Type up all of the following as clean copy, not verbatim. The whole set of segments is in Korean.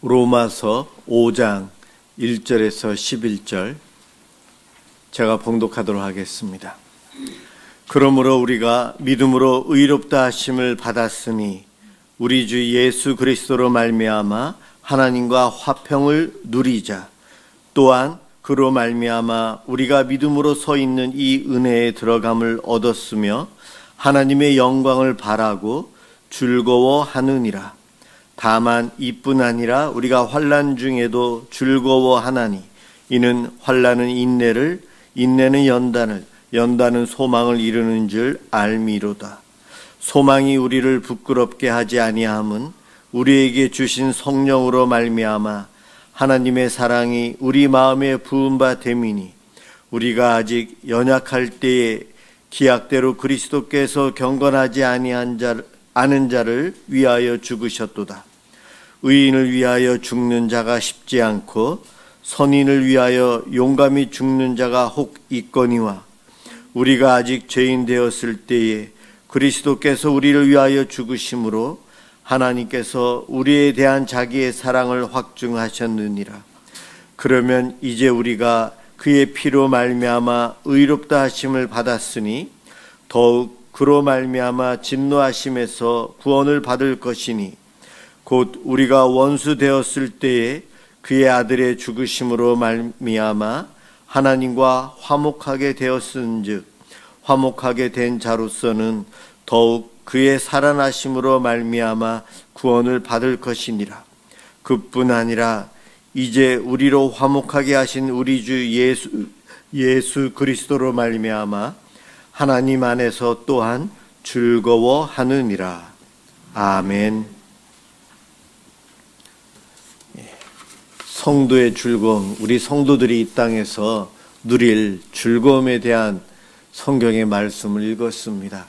로마서 5장 1절에서 11절 제가 봉독하도록 하겠습니다. 그러므로 우리가 믿음으로 의롭다 하심을 받았으니 우리 주 예수 그리스도로 말미암아 하나님과 화평을 누리자. 또한 그로 말미암아 우리가 믿음으로 서 있는 이 은혜에 들어감을 얻었으며 하나님의 영광을 바라고 즐거워하느니라. 다만 이뿐 아니라 우리가 환난 중에도 즐거워하나니 이는 환난은 인내를, 인내는 연단을, 연단은 소망을 이루는 줄 알미로다. 소망이 우리를 부끄럽게 하지 아니함은 우리에게 주신 성령으로 말미암아 하나님의 사랑이 우리 마음에 부은 바 됨이니 우리가 아직 연약할 때에 기약대로 그리스도께서 경건하지 않은 자를 위하여 죽으셨도다. 의인을 위하여 죽는 자가 쉽지 않고 선인을 위하여 용감히 죽는 자가 혹 있거니와 우리가 아직 죄인 되었을 때에 그리스도께서 우리를 위하여 죽으심으로 하나님께서 우리에 대한 자기의 사랑을 확증하셨느니라. 그러면 이제 우리가 그의 피로 말미암아 의롭다 하심을 받았으니 더욱 그로 말미암아 진노하심에서 구원을 받을 것이니 곧 우리가 원수 되었을 때에 그의 아들의 죽으심으로 말미암아 하나님과 화목하게 되었은즉 화목하게 된 자로서는 더욱 그의 살아나심으로 말미암아 구원을 받을 것이니라. 그뿐 아니라 이제 우리로 화목하게 하신 우리 주 예수 그리스도로 말미암아 하나님 안에서 또한 즐거워하느니라. 아멘. 성도의 즐거움, 우리 성도들이 이 땅에서 누릴 즐거움에 대한 성경의 말씀을 읽었습니다.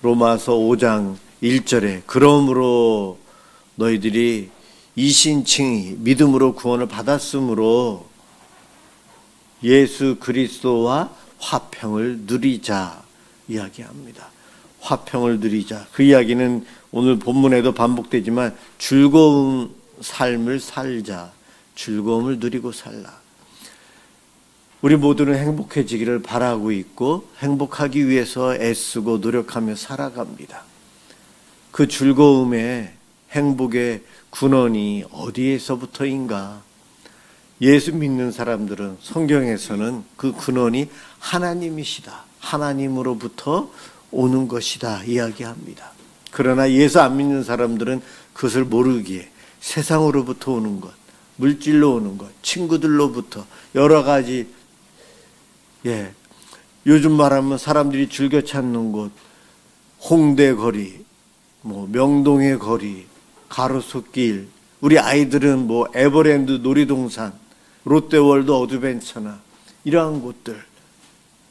로마서 5장 1절에 그러므로 너희들이 이신칭이 믿음으로 구원을 받았으므로 예수 그리스도와 화평을 누리자 이야기합니다. 화평을 누리자. 그 이야기는 오늘 본문에도 반복되지만 즐거운 삶을 살자. 즐거움을 누리고 살라. 우리 모두는 행복해지기를 바라고 있고 행복하기 위해서 애쓰고 노력하며 살아갑니다. 그 즐거움의 행복의 근원이 어디에서부터인가? 예수 믿는 사람들은 성경에서는 그 근원이 하나님이시다. 하나님으로부터 오는 것이다 이야기합니다. 그러나 예수 안 믿는 사람들은 그것을 모르기에 세상으로부터 오는 것, 물질로 오는 것, 친구들로부터 여러 가지 요즘 말하면 사람들이 즐겨 찾는 곳, 홍대 거리, 명동의 거리, 가로수길, 우리 아이들은 에버랜드 놀이동산, 롯데월드 어드벤처나 이러한 곳들,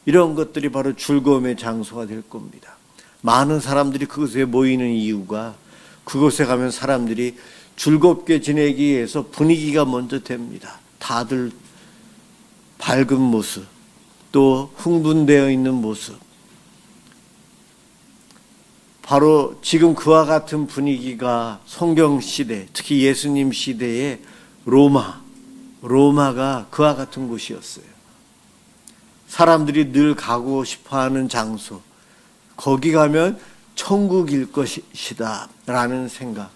이런 것들이 바로 즐거움의 장소가 될 겁니다. 많은 사람들이 그곳에 모이는 이유가 그곳에 가면 사람들이 즐겁게 지내기 위해서 분위기가 먼저 됩니다. 다들 밝은 모습, 또 흥분되어 있는 모습. 바로 지금 그와 같은 분위기가 성경 시대, 특히 예수님 시대의 로마가 그와 같은 곳이었어요. 사람들이 늘 가고 싶어하는 장소, 거기 가면 천국일 것이다 라는 생각.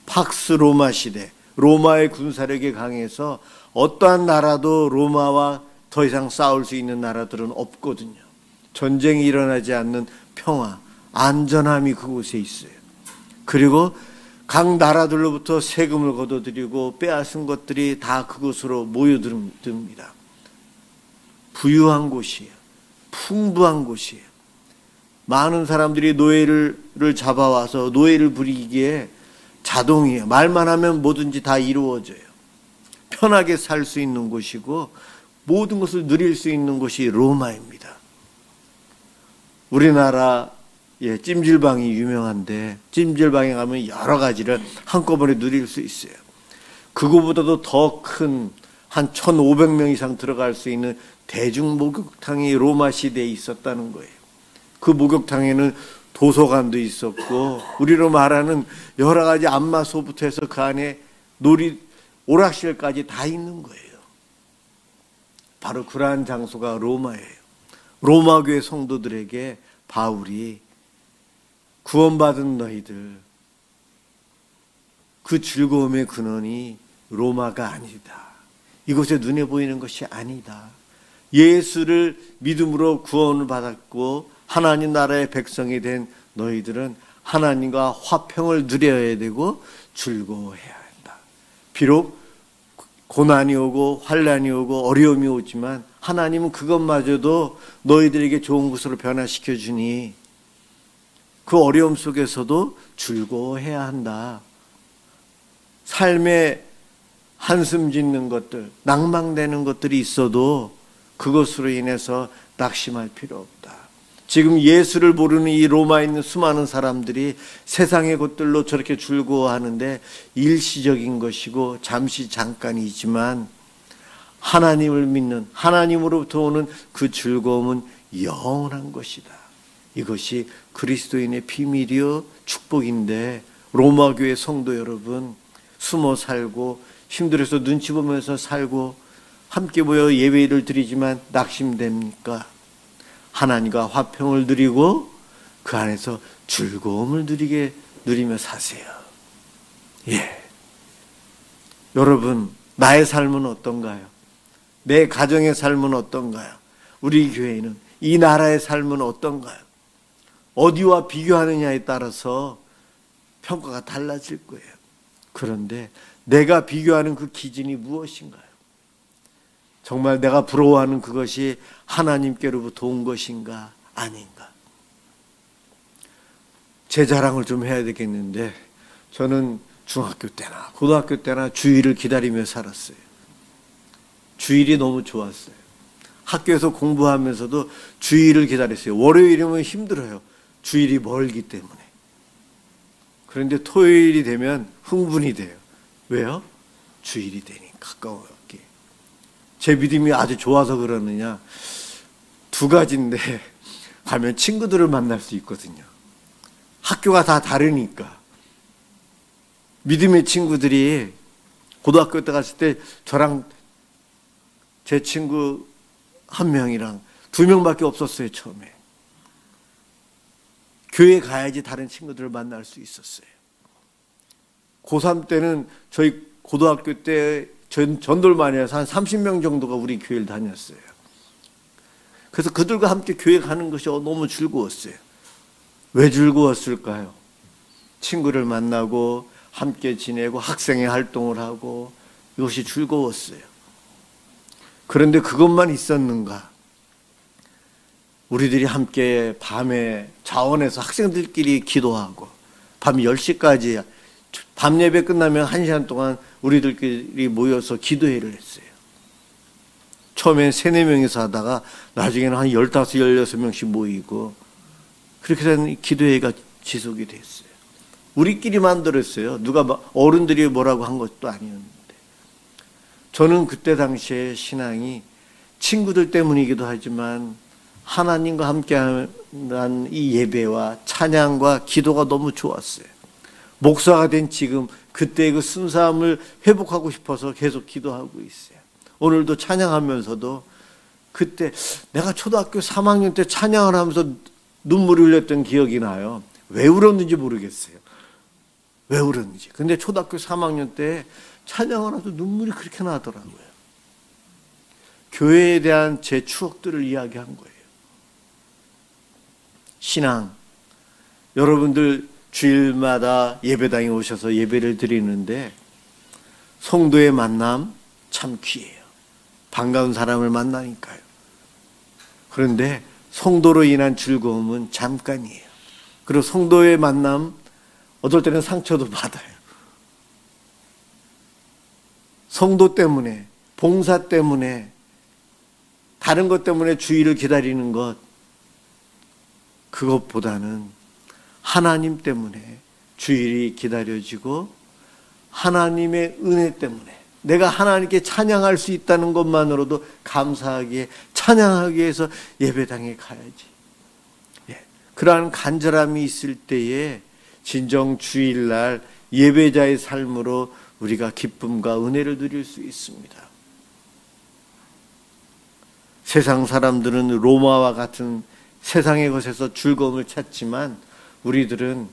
팍스 로마 시대, 로마의 군사력이 강해서 어떠한 나라도 로마와 더 이상 싸울 수 있는 나라들은 없거든요. 전쟁이 일어나지 않는 평화, 안전함이 그곳에 있어요. 그리고 각 나라들로부터 세금을 걷어들이고 빼앗은 것들이 다 그곳으로 모여듭니다. 부유한 곳이에요. 풍부한 곳이에요. 많은 사람들이 노예를 잡아와서 노예를 부리기에 자동이에요. 말만 하면 뭐든지 다 이루어져요. 편하게 살 수 있는 곳이고 모든 것을 누릴 수 있는 곳이 로마입니다. 우리나라 찜질방이 유명한데 찜질방에 가면 여러 가지를 한꺼번에 누릴 수 있어요. 그거보다도 더 큰 한 1,500명 이상 들어갈 수 있는 대중 목욕탕이 로마 시대에 있었다는 거예요. 그 목욕탕에는 도서관도 있었고 우리로 말하는 여러 가지 안마소부터 해서 그 안에 오락실까지 다 있는 거예요. 바로 그러한 장소가 로마예요. 로마 교회 성도들에게 바울이 구원받은 너희들, 그 즐거움의 근원이 로마가 아니다. 이곳에 눈에 보이는 것이 아니다. 예수를 믿음으로 구원을 받았고 하나님 나라의 백성이 된 너희들은 하나님과 화평을 누려야 되고 즐거워해야 한다. 비록 고난이 오고 환난이 오고 어려움이 오지만 하나님은 그것마저도 너희들에게 좋은 것으로 변화시켜 주니 그 어려움 속에서도 즐거워해야 한다. 삶에 한숨 짓는 것들, 낭망되는 것들이 있어도 그것으로 인해서 낙심할 필요 없다. 지금 예수를 모르는 이 로마에 있는 수많은 사람들이 세상의 것들로 저렇게 즐거워하는데 일시적인 것이고 잠시 잠깐이지만 하나님을 믿는, 하나님으로부터 오는 그 즐거움은 영원한 것이다. 이것이 그리스도인의 비밀이요 축복인데, 로마 교회 성도 여러분, 숨어 살고 힘들어서 눈치 보면서 살고 함께 모여 예배를 드리지만 낙심됩니까? 하나님과 화평을 누리고 그 안에서 즐거움을 누리며 사세요. 예. 여러분, 나의 삶은 어떤가요? 내 가정의 삶은 어떤가요? 우리 교회는, 이 나라의 삶은 어떤가요? 어디와 비교하느냐에 따라서 평가가 달라질 거예요. 그런데 내가 비교하는 그 기준이 무엇인가요? 정말 내가 부러워하는 그것이 하나님께로부터 온 것인가 아닌가? 제 자랑을 좀 해야 되겠는데, 저는 중학교 때나 고등학교 때나 주일을 기다리며 살았어요. 주일이 너무 좋았어요. 학교에서 공부하면서도 주일을 기다렸어요. 월요일이면 힘들어요. 주일이 멀기 때문에. 그런데 토요일이 되면 흥분이 돼요. 왜요? 주일이 되니 가까웠기에. 제 믿음이 아주 좋아서 그러느냐? 두 가지인데, 가면 친구들을 만날 수 있거든요. 학교가 다 다르니까. 믿음의 친구들이 고등학교 때 갔을 때 저랑 제 친구 한 명이랑 두 명밖에 없었어요, 처음에. 교회 가야지 다른 친구들을 만날 수 있었어요. 고3 때는 저희 고등학교 때 전돌만 해서 한 30명 정도가 우리 교회를 다녔어요. 그래서 그들과 함께 교회 가는 것이 너무 즐거웠어요. 왜 즐거웠을까요? 친구를 만나고 함께 지내고 학생회 활동을 하고 이것이 즐거웠어요. 그런데 그것만 있었는가? 우리들이 함께 밤에 자원에서 학생들끼리 기도하고 밤 10시까지, 밤 예배 끝나면 1시간 동안 우리들끼리 모여서 기도회를 했어요. 처음엔 3, 4명이서 하다가 나중에는 한 15, 16명씩 모이고 그렇게 된 기도회가 지속이 됐어요. 우리끼리 만들었어요. 누가 어른들이 뭐라고 한 것도 아니었는데. 저는 그때 당시에 신앙이 친구들 때문이기도 하지만 하나님과 함께하는 이 예배와 찬양과 기도가 너무 좋았어요. 목사가 된 지금 그때의 그 순수함을 회복하고 싶어서 계속 기도하고 있어요. 오늘도 찬양하면서도 그때 내가 초등학교 3학년 때 찬양을 하면서 눈물을 흘렸던 기억이 나요. 왜 울었는지 모르겠어요. 왜 울었는지. 근데 초등학교 3학년 때 찬양을 하면서 눈물이 그렇게 나더라고요. 교회에 대한 제 추억들을 이야기한 거예요. 신앙, 여러분들 주일마다 예배당에 오셔서 예배를 드리는데 성도의 만남 참 귀해요. 반가운 사람을 만나니까요. 그런데 성도로 인한 즐거움은 잠깐이에요. 그리고 성도의 만남 어떨 때는 상처도 받아요. 성도 때문에, 봉사 때문에, 다른 것 때문에 주일을 기다리는 것, 그것보다는 하나님 때문에 주일이 기다려지고 하나님의 은혜 때문에 내가 하나님께 찬양할 수 있다는 것만으로도 감사하기에, 찬양하기 위해서 예배당에 가야지. 예. 그러한 간절함이 있을 때에 진정 주일날 예배자의 삶으로 우리가 기쁨과 은혜를 누릴 수 있습니다. 세상 사람들은 로마와 같은 세상의 것에서 즐거움을 찾지만 우리들은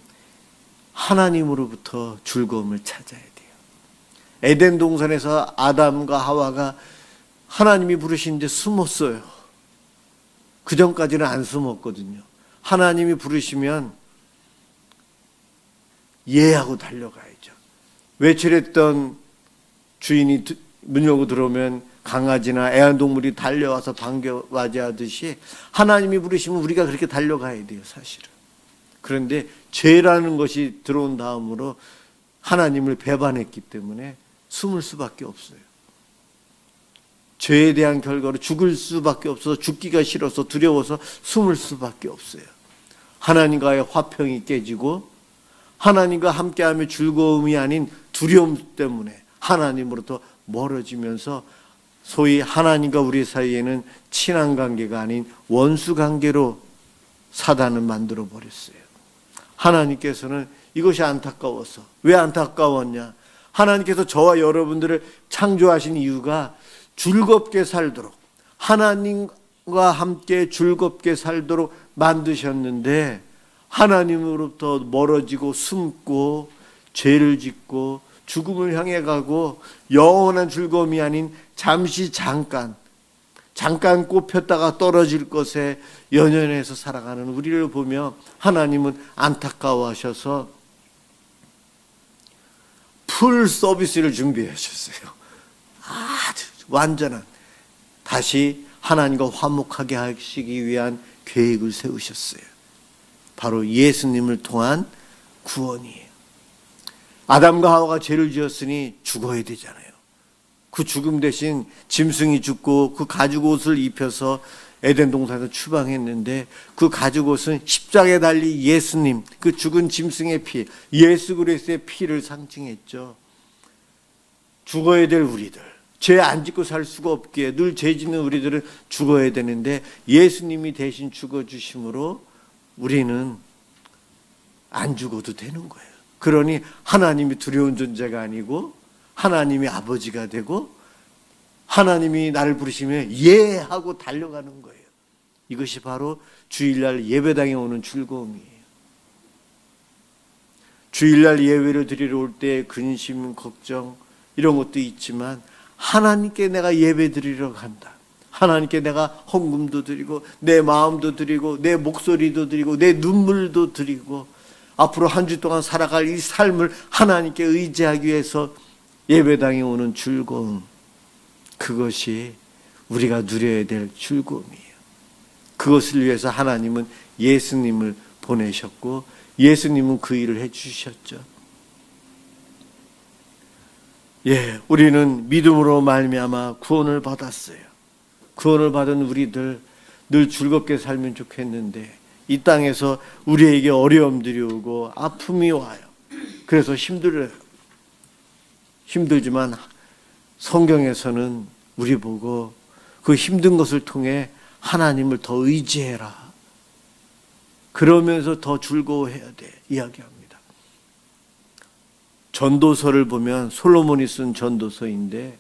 하나님으로부터 즐거움을 찾아야 돼요. 에덴 동산에서 아담과 하와가 하나님이 부르시는데 숨었어요. 그 전까지는 안 숨었거든요. 하나님이 부르시면 예하고 달려가야죠. 외출했던 주인이 문 열고 들어오면 강아지나 애완동물이 달려와서 반겨 맞이하듯이 하나님이 부르시면 우리가 그렇게 달려가야 돼요, 사실은. 그런데 죄라는 것이 들어온 다음으로 하나님을 배반했기 때문에 숨을 수밖에 없어요. 죄에 대한 결과로 죽을 수밖에 없어서, 죽기가 싫어서 두려워서 숨을 수밖에 없어요. 하나님과의 화평이 깨지고 하나님과 함께하며 즐거움이 아닌 두려움 때문에 하나님으로부터 멀어지면서 소위 하나님과 우리 사이에는 친한 관계가 아닌 원수 관계로 사단을 만들어 버렸어요. 하나님께서는 이것이 안타까워서, 왜 안타까웠냐? 하나님께서 저와 여러분들을 창조하신 이유가 즐겁게 살도록, 하나님과 함께 즐겁게 살도록 만드셨는데 하나님으로부터 멀어지고 숨고 죄를 짓고 죽음을 향해 가고 영원한 즐거움이 아닌 잠시 잠깐 꽃 폈다가 떨어질 것에 연연해서 살아가는 우리를 보며 하나님은 안타까워하셔서 풀 서비스를 준비해 주셨어요. 아주 완전한, 다시 하나님과 화목하게 하시기 위한 계획을 세우셨어요. 바로 예수님을 통한 구원이에요. 아담과 하와가 죄를 지었으니 죽어야 되잖아요. 그 죽음 대신 짐승이 죽고 그 가죽옷을 입혀서 에덴 동산에서 추방했는데, 그 가죽옷은 십자가에 달린 예수님, 그 죽은 짐승의 피, 예수 그리스도의 피를 상징했죠. 죽어야 될 우리들, 죄 안 짓고 살 수가 없기에 늘 죄 짓는 우리들은 죽어야 되는데 예수님이 대신 죽어주심으로 우리는 안 죽어도 되는 거예요. 그러니 하나님이 두려운 존재가 아니고 하나님이 아버지가 되고 하나님이 나를 부르시면 예 하고 달려가는 거예요. 이것이 바로 주일날 예배당에 오는 즐거움이에요. 주일날 예배를 드리러 올 때 근심, 걱정 이런 것도 있지만 하나님께 내가 예배 드리러 간다. 하나님께 내가 헌금도 드리고 내 마음도 드리고 내 목소리도 드리고 내 눈물도 드리고 앞으로 한 주 동안 살아갈 이 삶을 하나님께 의지하기 위해서 예배당에 오는 즐거움, 그것이 우리가 누려야 될 즐거움이에요. 그것을 위해서 하나님은 예수님을 보내셨고 예수님은 그 일을 해주셨죠. 우리는 믿음으로 말미암아 구원을 받았어요. 구원을 받은 우리들 늘 즐겁게 살면 좋겠는데 이 땅에서 우리에게 어려움들이 오고 아픔이 와요. 그래서 힘들지만 성경에서는 우리 보고 그 힘든 것을 통해 하나님을 더 의지해라. 그러면서 더 즐거워해야 돼. 이야기합니다. 전도서를 보면 솔로몬이 쓴 전도서인데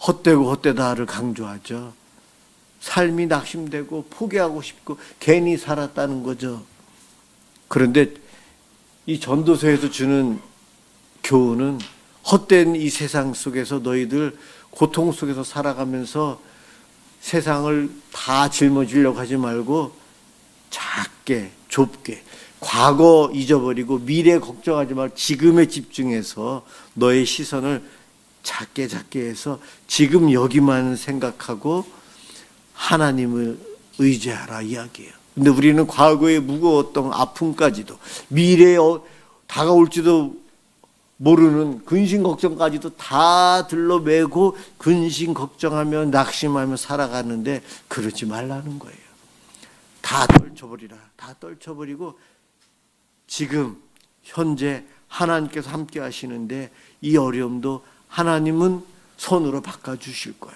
헛되고 헛되다를 강조하죠. 삶이 낙심되고 포기하고 싶고 괜히 살았다는 거죠. 그런데 이 전도서에서 주는 교훈은 헛된 이 세상 속에서 너희들 고통 속에서 살아가면서 세상을 다 짊어지려고 하지 말고 작게 좁게 과거 잊어버리고 미래 걱정하지 말고 지금에 집중해서 너의 시선을 작게 해서 지금 여기만 생각하고 하나님을 의지하라 이야기해요. 근데 우리는 과거에 무거웠던 아픔까지도 미래에 다가올지도 모르는 근심 걱정까지도 다 들러매고 근심 걱정하며 낙심하며 살아가는데 그러지 말라는 거예요. 다 떨쳐버리라. 다 떨쳐버리고 지금 현재 하나님께서 함께 하시는데 이 어려움도 하나님은 손으로 바꿔주실 거야.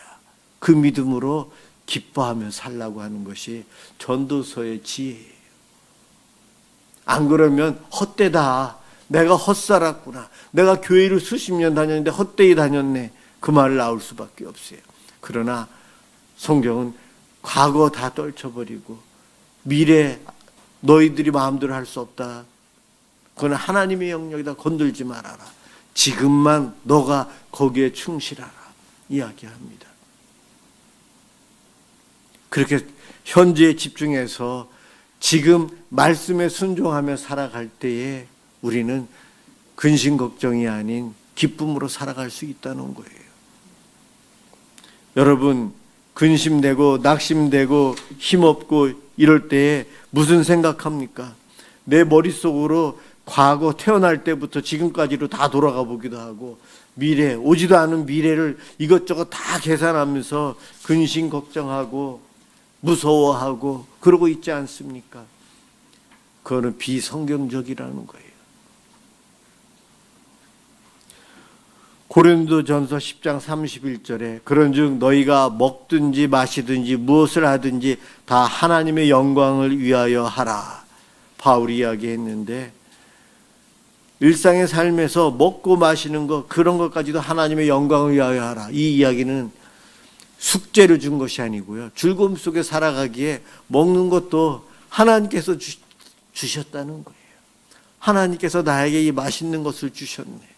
그 믿음으로 기뻐하며 살라고 하는 것이 전도서의 지혜예요. 안 그러면 헛되다. 내가 헛살았구나. 내가 교회를 수십 년 다녔는데 헛되이 다녔네. 그 말을 나올 수밖에 없어요. 그러나 성경은 과거 다 떨쳐버리고 미래 너희들이 마음대로 할 수 없다. 그건 하나님의 영역이다. 건들지 말아라. 지금만 너가 거기에 충실하라. 이야기합니다. 그렇게 현재에 집중해서 지금 말씀에 순종하며 살아갈 때에 우리는 근심 걱정이 아닌 기쁨으로 살아갈 수 있다는 거예요. 여러분, 근심되고 낙심되고 힘없고 이럴 때에 무슨 생각합니까? 내 머릿속으로 과거 태어날 때부터 지금까지로 다 돌아가 보기도 하고 미래, 오지도 않은 미래를 이것저것 다 계산하면서 근심 걱정하고 무서워하고 그러고 있지 않습니까? 그거는 비성경적이라는 거예요. 고린도전서 10장 31절에 그런즉 너희가 먹든지 마시든지 무엇을 하든지 다 하나님의 영광을 위하여 하라. 바울이 이야기했는데 일상의 삶에서 먹고 마시는 것 그런 것까지도 하나님의 영광을 위하여 하라. 이 이야기는 숙제를 준 것이 아니고요. 즐거움 속에 살아가기에 먹는 것도 하나님께서 주셨다는 거예요. 하나님께서 나에게 이 맛있는 것을 주셨네.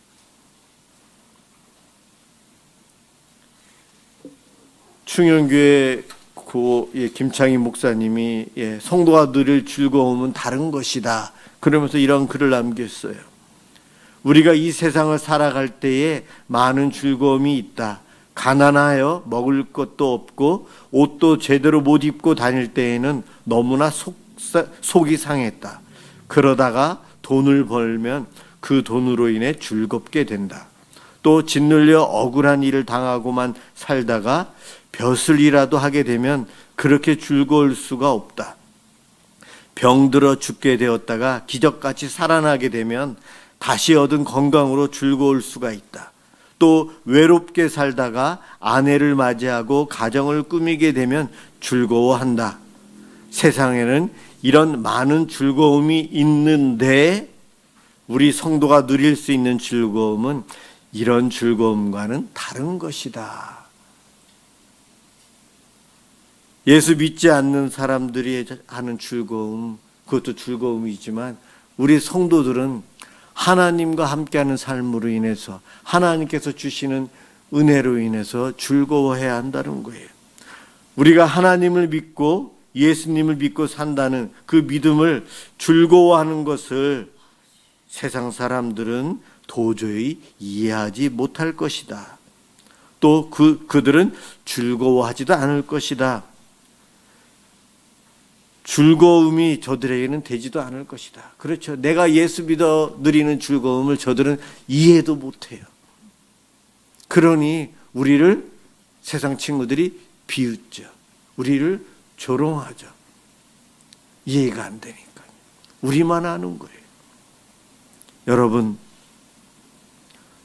충현교회 김창희 목사님이 성도가 누릴 즐거움은 다른 것이다. 그러면서 이런 글을 남겼어요. 우리가 이 세상을 살아갈 때에 많은 즐거움이 있다. 가난하여 먹을 것도 없고 옷도 제대로 못 입고 다닐 때에는 너무나 속이 상했다. 그러다가 돈을 벌면 그 돈으로 인해 즐겁게 된다. 또 짓눌려 억울한 일을 당하고만 살다가 벼슬이라도 하게 되면 그렇게 즐거울 수가 없다. 병들어 죽게 되었다가 기적같이 살아나게 되면 다시 얻은 건강으로 즐거울 수가 있다. 또 외롭게 살다가 아내를 맞이하고 가정을 꾸미게 되면 즐거워한다. 세상에는 이런 많은 즐거움이 있는데 우리 성도가 누릴 수 있는 즐거움은 이런 즐거움과는 다른 것이다. 예수 믿지 않는 사람들이 하는 즐거움, 그것도 즐거움이지만 우리 성도들은 하나님과 함께하는 삶으로 인해서 하나님께서 주시는 은혜로 인해서 즐거워해야 한다는 거예요. 우리가 하나님을 믿고 예수님을 믿고 산다는 그 믿음을 즐거워하는 것을 세상 사람들은 도저히 이해하지 못할 것이다. 또 그들은 즐거워하지도 않을 것이다. 즐거움이 저들에게는 되지도 않을 것이다. 그렇죠. 내가 예수 믿어 누리는 즐거움을 저들은 이해도 못해요. 그러니 우리를 세상 친구들이 비웃죠. 우리를 조롱하죠. 이해가 안 되니까. 우리만 아는 거예요. 여러분,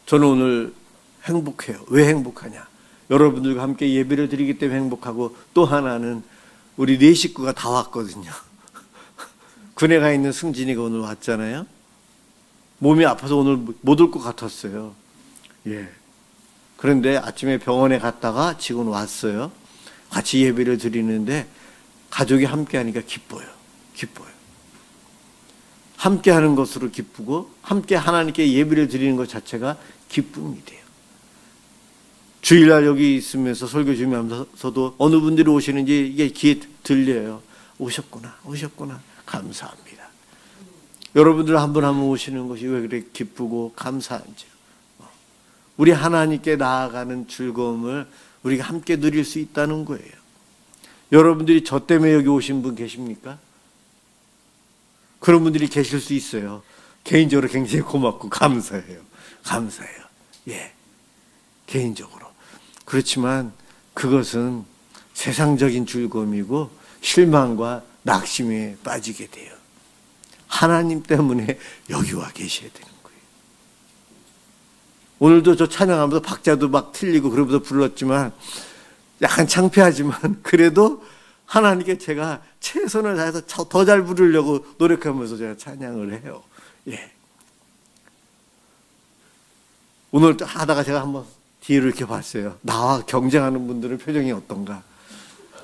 저는 오늘 행복해요. 왜 행복하냐? 여러분들과 함께 예배를 드리기 때문에 행복하고 또 하나는 우리 네 식구가 다 왔거든요. 군에 가 있는 승진이가 오늘 왔잖아요. 몸이 아파서 오늘 못 올 것 같았어요. 예. 그런데 아침에 병원에 갔다가 지금 왔어요. 같이 예배를 드리는데 가족이 함께 하니까 기뻐요. 기뻐요. 함께 하는 것으로 기쁘고 함께 하나님께 예배를 드리는 것 자체가 기쁨이 돼요. 주일날 여기 있으면서 설교 준비하면서도 어느 분들이 오시는지 이게 귀에 들려요. 오셨구나, 오셨구나. 감사합니다. 여러분들 한 분 한 분 오시는 것이 왜 그렇게 기쁘고 감사한지. 우리 하나님께 나아가는 즐거움을 우리가 함께 누릴 수 있다는 거예요. 여러분들이 저 때문에 여기 오신 분 계십니까? 그런 분들이 계실 수 있어요. 개인적으로 굉장히 고맙고 감사해요. 감사해요. 예, 개인적으로. 그렇지만 그것은 세상적인 즐거움이고 실망과 낙심에 빠지게 돼요. 하나님 때문에 여기 와 계셔야 되는 거예요. 오늘도 저 찬양하면서 박자도 막 틀리고 그러면서 불렀지만 약간 창피하지만 그래도 하나님께 제가 최선을 다해서 더 잘 부르려고 노력하면서 제가 찬양을 해요. 예. 오늘 하다가 제가 한번 뒤로 이렇게 봤어요. 나와 경쟁하는 분들은 표정이 어떤가?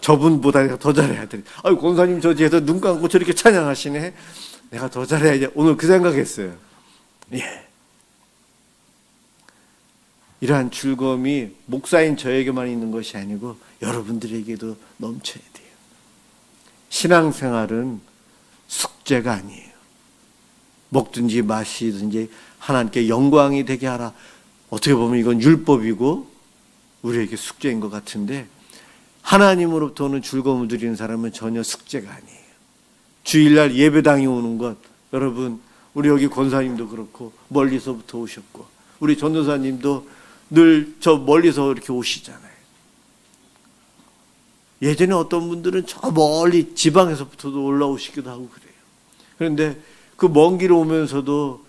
저분보다 내가 더 잘해야 돼. 아유, 권사님 저 뒤에서 눈 감고 저렇게 찬양하시네. 내가 더 잘해야지. 오늘 그 생각했어요. 예. 이러한 즐거움이 목사인 저에게만 있는 것이 아니고 여러분들에게도 넘쳐야 돼요. 신앙생활은 숙제가 아니에요. 먹든지 마시든지 하나님께 영광이 되게 하라. 어떻게 보면 이건 율법이고 우리에게 숙제인 것 같은데, 하나님으로부터 오는 즐거움을 누리는 사람은 전혀 숙제가 아니에요. 주일날 예배당에 오는 것, 여러분 우리 여기 권사님도 그렇고 멀리서부터 오셨고 우리 전도사님도 늘 저 멀리서 이렇게 오시잖아요. 예전에 어떤 분들은 저 멀리 지방에서부터도 올라오시기도 하고 그래요. 그런데 그 먼 길 오면서도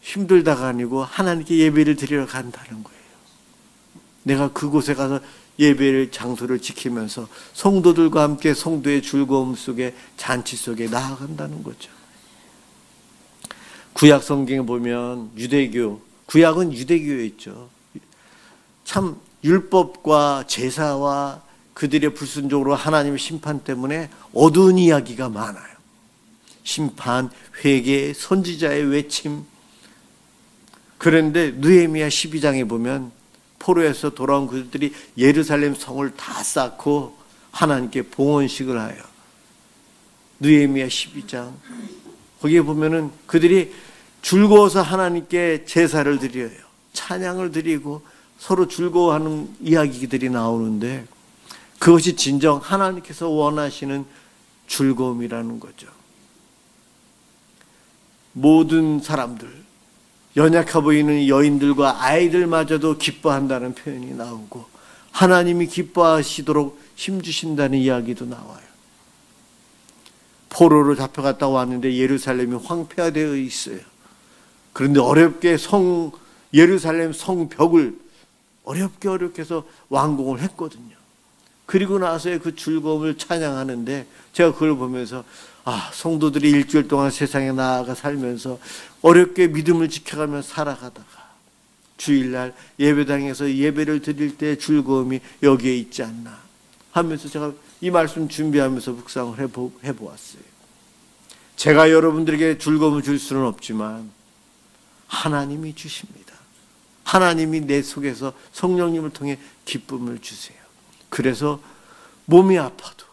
힘들다가 아니고 하나님께 예배를 드리러 간다는 거예요. 내가 그곳에 가서 예배를 장소를 지키면서 성도들과 함께 성도의 즐거움 속에, 잔치 속에 나아간다는 거죠. 구약 성경에 보면 유대교, 구약은 유대교였죠. 참 율법과 제사와 그들의 불순종으로 하나님의 심판 때문에 어두운 이야기가 많아요. 심판, 회개, 선지자의 외침. 그런데 느헤미야 12장에 보면 포로에서 돌아온 그들이 예루살렘 성을 다 쌓고 하나님께 봉헌식을 하여, 느헤미야 12장 거기에 보면은 그들이 즐거워서 하나님께 제사를 드려요. 찬양을 드리고 서로 즐거워하는 이야기들이 나오는데, 그것이 진정 하나님께서 원하시는 즐거움이라는 거죠. 모든 사람들, 연약해 보이는 여인들과 아이들마저도 기뻐한다는 표현이 나오고, 하나님이 기뻐하시도록 힘주신다는 이야기도 나와요. 포로로 잡혀갔다 왔는데 예루살렘이 황폐화되어 있어요. 그런데 어렵게 예루살렘 성벽을 어렵게 해서 완공을 했거든요. 그리고 나서의 그 즐거움을 찬양하는데, 제가 그걸 보면서 성도들이 일주일 동안 세상에 나아가 살면서 어렵게 믿음을 지켜가며 살아가다가 주일날 예배당에서 예배를 드릴 때 즐거움이 여기에 있지 않나 하면서 제가 이 말씀 준비하면서 묵상을 해보았어요. 제가 여러분들에게 즐거움을 줄 수는 없지만 하나님이 주십니다. 하나님이 내 속에서 성령님을 통해 기쁨을 주세요. 그래서 몸이 아파도,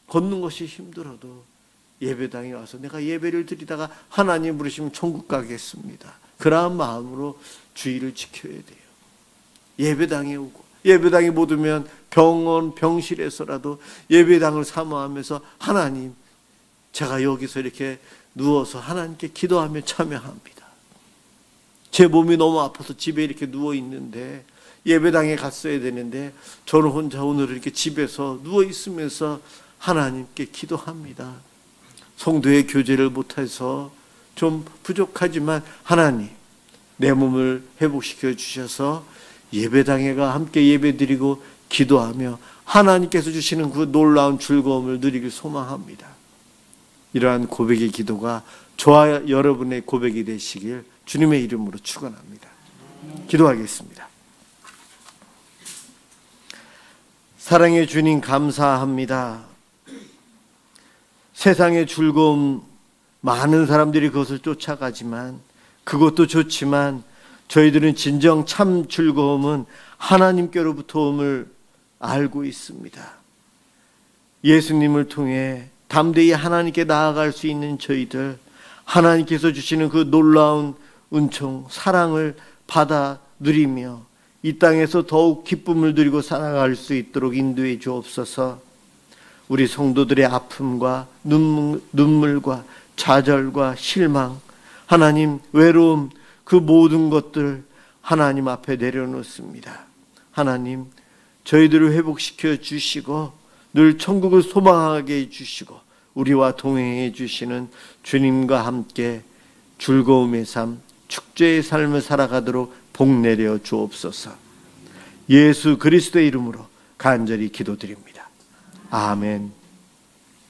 걷는 것이 힘들어도 예배당에 와서 내가 예배를 드리다가 하나님 부르시면 천국 가겠습니다. 그러한 마음으로 주의를 지켜야 돼요. 예배당에 오고, 예배당에 못 오면 병원, 병실에서라도 예배당을 사모하면서 하나님, 제가 여기서 이렇게 누워서 하나님께 기도하며 참여합니다. 제 몸이 너무 아파서 집에 이렇게 누워 있는데 예배당에 갔어야 되는데 저는 혼자 오늘 이렇게 집에서 누워 있으면서 하나님께 기도합니다. 성도의 교제를 못해서 좀 부족하지만 하나님, 내 몸을 회복시켜 주셔서 예배당에 가 함께 예배드리고 기도하며 하나님께서 주시는 그 놀라운 즐거움을 누리길 소망합니다. 이러한 고백의 기도가 저와 여러분의 고백이 되시길 주님의 이름으로 축원합니다. 기도하겠습니다. 사랑의 주님, 감사합니다. 세상의 즐거움, 많은 사람들이 그것을 쫓아가지만 그것도 좋지만 저희들은 진정 참 즐거움은 하나님께로부터 옴을 알고 있습니다. 예수님을 통해 담대히 하나님께 나아갈 수 있는 저희들, 하나님께서 주시는 그 놀라운 은총, 사랑을 받아 누리며 이 땅에서 더욱 기쁨을 누리고 살아갈 수 있도록 인도해 주옵소서. 우리 성도들의 아픔과 눈물과 좌절과 실망, 하나님, 외로움, 그 모든 것들 하나님 앞에 내려놓습니다. 하나님, 저희들을 회복시켜 주시고 늘 천국을 소망하게 해주시고 우리와 동행해 주시는 주님과 함께 즐거움의 삶, 축제의 삶을 살아가도록 복 내려 주옵소서. 예수 그리스도의 이름으로 간절히 기도드립니다. 아멘.